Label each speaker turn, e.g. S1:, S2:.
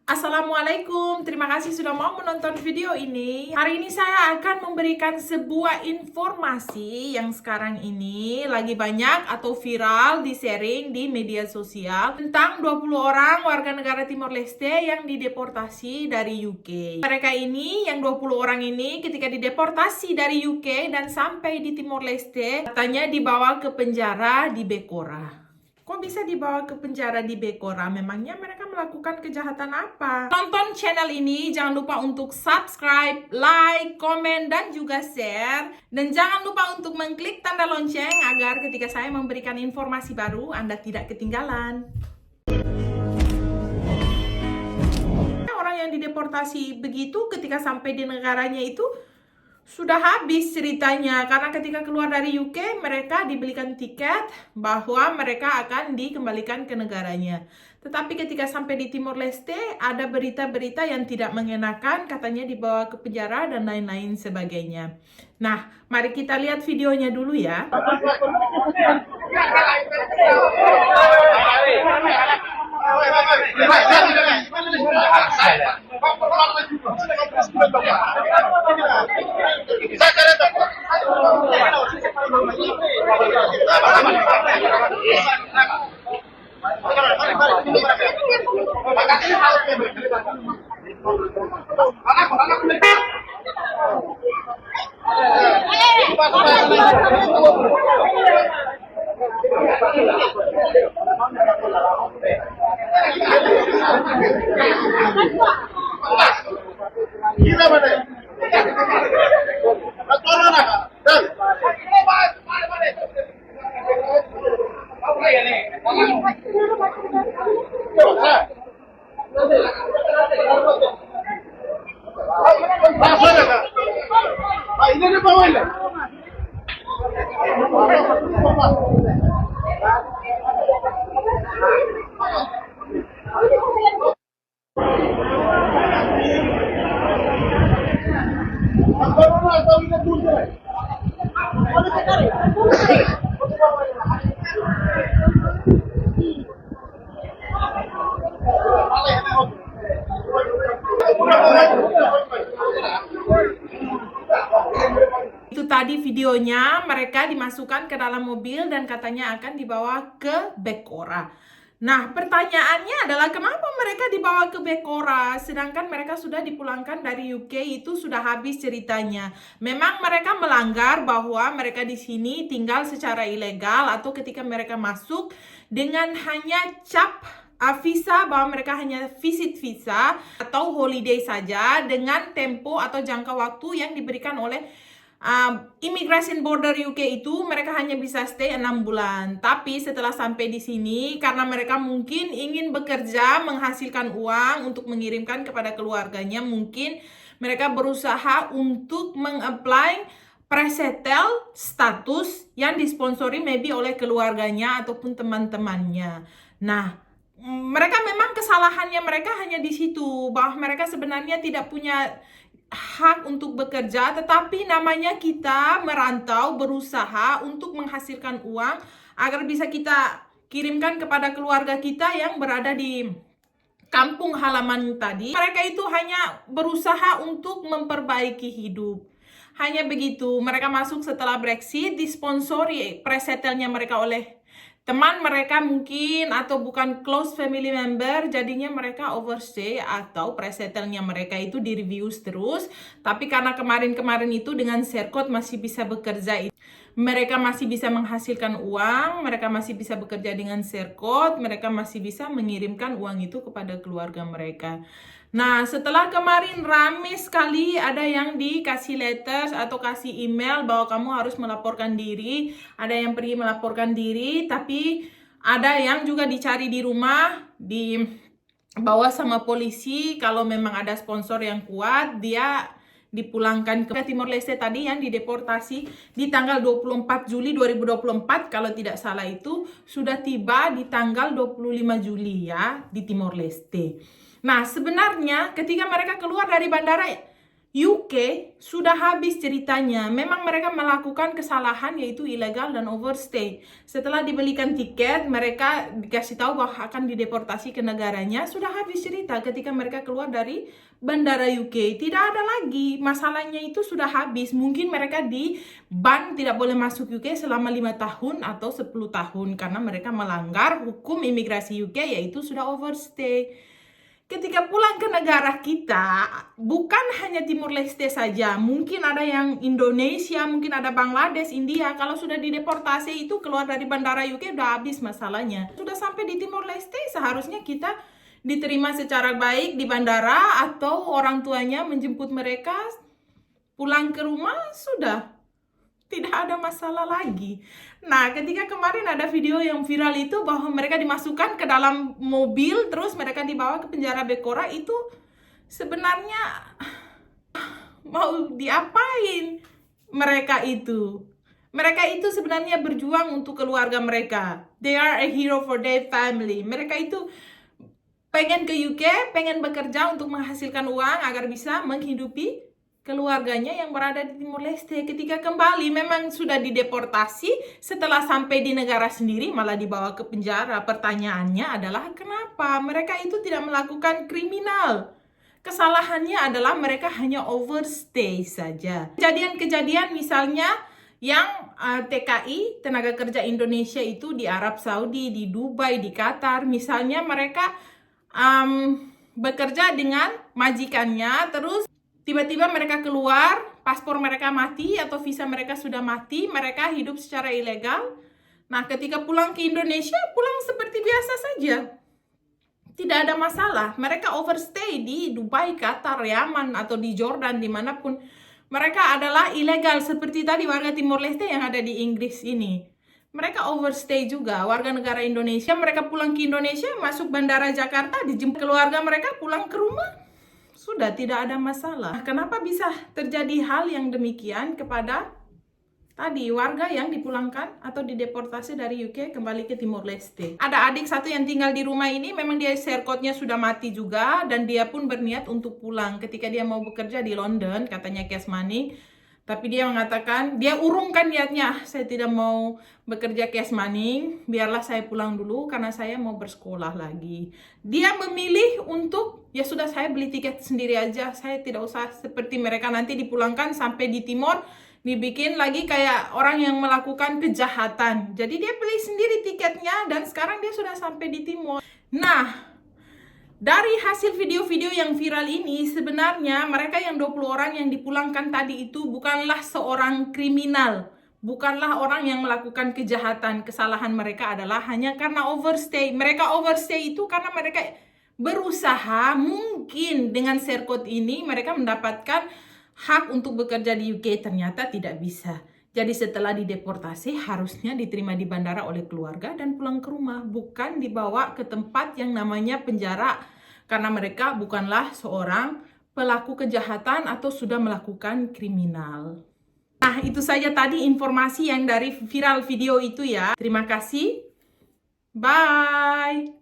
S1: Assalamualaikum, terima kasih sudah mau menonton video ini. Hari ini saya akan memberikan sebuah informasi yang sekarang ini lagi banyak atau viral di-sharing di media sosial tentang 20 orang warga negara Timor Leste yang dideportasi dari UK. Mereka ini, yang 20 orang ini ketika dideportasi dari UK dan sampai di Timor Leste, katanya dibawa ke penjara di Bekora. Kok bisa dibawa ke penjara di Bekora? Memangnya mereka melakukan kejahatan apa? Tonton channel ini, jangan lupa untuk subscribe, like, komen, dan juga share. Dan jangan lupa untuk mengklik tanda lonceng agar ketika saya memberikan informasi baru, Anda tidak ketinggalan. Orang yang dideportasi begitu ketika sampai di negaranya itu sudah habis ceritanya, karena ketika keluar dari UK mereka dibelikan tiket bahwa mereka akan dikembalikan ke negaranya. Tetapi ketika sampai di Timor Leste ada berita-berita yang tidak mengenakan, katanya dibawa ke penjara dan lain-lain sebagainya. Nah, mari kita lihat videonya dulu ya. Itu tadi videonya, mereka dimasukkan ke dalam mobil dan katanya akan dibawa ke Bekora. Nah, pertanyaannya adalah kenapa mereka dibawa ke Bekora sedangkan mereka sudah dipulangkan dari UK, itu sudah habis ceritanya. Memang mereka melanggar bahwa mereka di sini tinggal secara ilegal atau ketika mereka masuk dengan hanya cap visa bahwa mereka hanya visit visa atau holiday saja dengan tempo atau jangka waktu yang diberikan oleh Immigration Border UK itu mereka hanya bisa stay 6 bulan. Tapi setelah sampai di sini, karena mereka mungkin ingin bekerja, menghasilkan uang untuk mengirimkan kepada keluarganya, mungkin mereka berusaha untuk mengapply pre-settle status yang disponsori maybe oleh keluarganya ataupun teman-temannya. Nah, mereka memang kesalahannya mereka hanya di situ, bahwa mereka sebenarnya tidak punya hak untuk bekerja, tetapi namanya kita merantau, berusaha untuk menghasilkan uang agar bisa kita kirimkan kepada keluarga kita yang berada di kampung halaman tadi. Mereka itu hanya berusaha untuk memperbaiki hidup. Hanya begitu, mereka masuk setelah Brexit, disponsori presettelnya mereka oleh teman mereka mungkin atau bukan close family member, jadinya mereka overstay atau presettelnya mereka itu direview terus. Tapi karena kemarin-kemarin itu dengan share code masih bisa bekerja, mereka masih bisa menghasilkan uang, mereka masih bisa bekerja dengan share code, mereka masih bisa mengirimkan uang itu kepada keluarga mereka. Nah, setelah kemarin rame sekali ada yang dikasih letters atau kasih email bahwa kamu harus melaporkan diri, ada yang pergi melaporkan diri, tapi ada yang juga dicari di rumah, dibawa sama polisi. Kalau memang ada sponsor yang kuat, dia dipulangkan ke Timor Leste tadi yang dideportasi di tanggal 24 Juli 2024, kalau tidak salah itu sudah tiba di tanggal 25 Juli ya di Timor Leste. Nah, sebenarnya ketika mereka keluar dari bandara UK sudah habis ceritanya. Memang mereka melakukan kesalahan yaitu ilegal dan overstay. Setelah dibelikan tiket, mereka dikasih tahu bahwa akan dideportasi ke negaranya. Sudah habis cerita ketika mereka keluar dari bandara UK. Tidak ada lagi. Masalahnya itu sudah habis. Mungkin mereka di-ban tidak boleh masuk UK selama 5 tahun atau 10 tahun karena mereka melanggar hukum imigrasi UK yaitu sudah overstay. Ketika pulang ke negara kita, bukan hanya Timur Leste saja, mungkin ada yang Indonesia, mungkin ada Bangladesh, India. Kalau sudah dideportasi itu keluar dari bandara UK udah habis masalahnya. Sudah sampai di Timur Leste, seharusnya kita diterima secara baik di bandara atau orang tuanya menjemput mereka pulang ke rumah, sudah tidak ada masalah lagi. Nah, ketika kemarin ada video yang viral itu bahwa mereka dimasukkan ke dalam mobil, terus mereka dibawa ke penjara Bekora, itu sebenarnya mau diapain mereka itu? Mereka itu sebenarnya berjuang untuk keluarga mereka. They are a hero for their family. Mereka itu pengen ke UK, pengen bekerja untuk menghasilkan uang agar bisa menghidupi keluarganya yang berada di Timur Leste. Ketika kembali memang sudah dideportasi, setelah sampai di negara sendiri malah dibawa ke penjara. Pertanyaannya adalah kenapa mereka itu tidak melakukan kriminal? Kesalahannya adalah mereka hanya overstay saja. Kejadian-kejadian misalnya yang TKI, tenaga kerja Indonesia itu di Arab Saudi, di Dubai, di Qatar, misalnya mereka bekerja dengan majikannya, terus tiba-tiba mereka keluar, paspor mereka mati atau visa mereka sudah mati, mereka hidup secara ilegal. Nah, ketika pulang ke Indonesia, pulang seperti biasa saja. Tidak ada masalah. Mereka overstay di Dubai, Qatar, Yaman, atau di Jordan, dimanapun. Mereka adalah ilegal, seperti tadi warga Timur Leste yang ada di Inggris ini. Mereka overstay juga, warga negara Indonesia. Mereka pulang ke Indonesia, masuk bandara Jakarta, dijemput keluarga mereka, pulang ke rumah. Sudah tidak ada masalah. Kenapa bisa terjadi hal yang demikian kepada tadi warga yang dipulangkan atau dideportasi dari UK kembali ke Timur Leste? Ada adik satu yang tinggal di rumah ini, memang dia share code-nya sudah mati juga, dan dia pun berniat untuk pulang. Ketika dia mau bekerja di London, katanya cash money, tapi dia mengatakan, dia urungkan niatnya, saya tidak mau bekerja cash money, biarlah saya pulang dulu karena saya mau bersekolah lagi. Dia memilih untuk, ya sudah saya beli tiket sendiri aja, saya tidak usah seperti mereka nanti dipulangkan sampai di Timor, dibikin lagi kayak orang yang melakukan kejahatan. Jadi dia beli sendiri tiketnya dan sekarang dia sudah sampai di Timor. Nah, dari hasil video-video yang viral ini, sebenarnya mereka yang 20 orang yang dipulangkan tadi itu bukanlah seorang kriminal. Bukanlah orang yang melakukan kejahatan. Kesalahan mereka adalah hanya karena overstay. Mereka overstay itu karena mereka berusaha, mungkin dengan share code ini mereka mendapatkan hak untuk bekerja di UK, ternyata tidak bisa. Jadi setelah dideportasi harusnya diterima di bandara oleh keluarga dan pulang ke rumah, bukan dibawa ke tempat yang namanya penjara karena mereka bukanlah seorang pelaku kejahatan atau sudah melakukan kriminal. Nah, itu saja tadi informasi yang dari viral video itu ya. Terima kasih. Bye.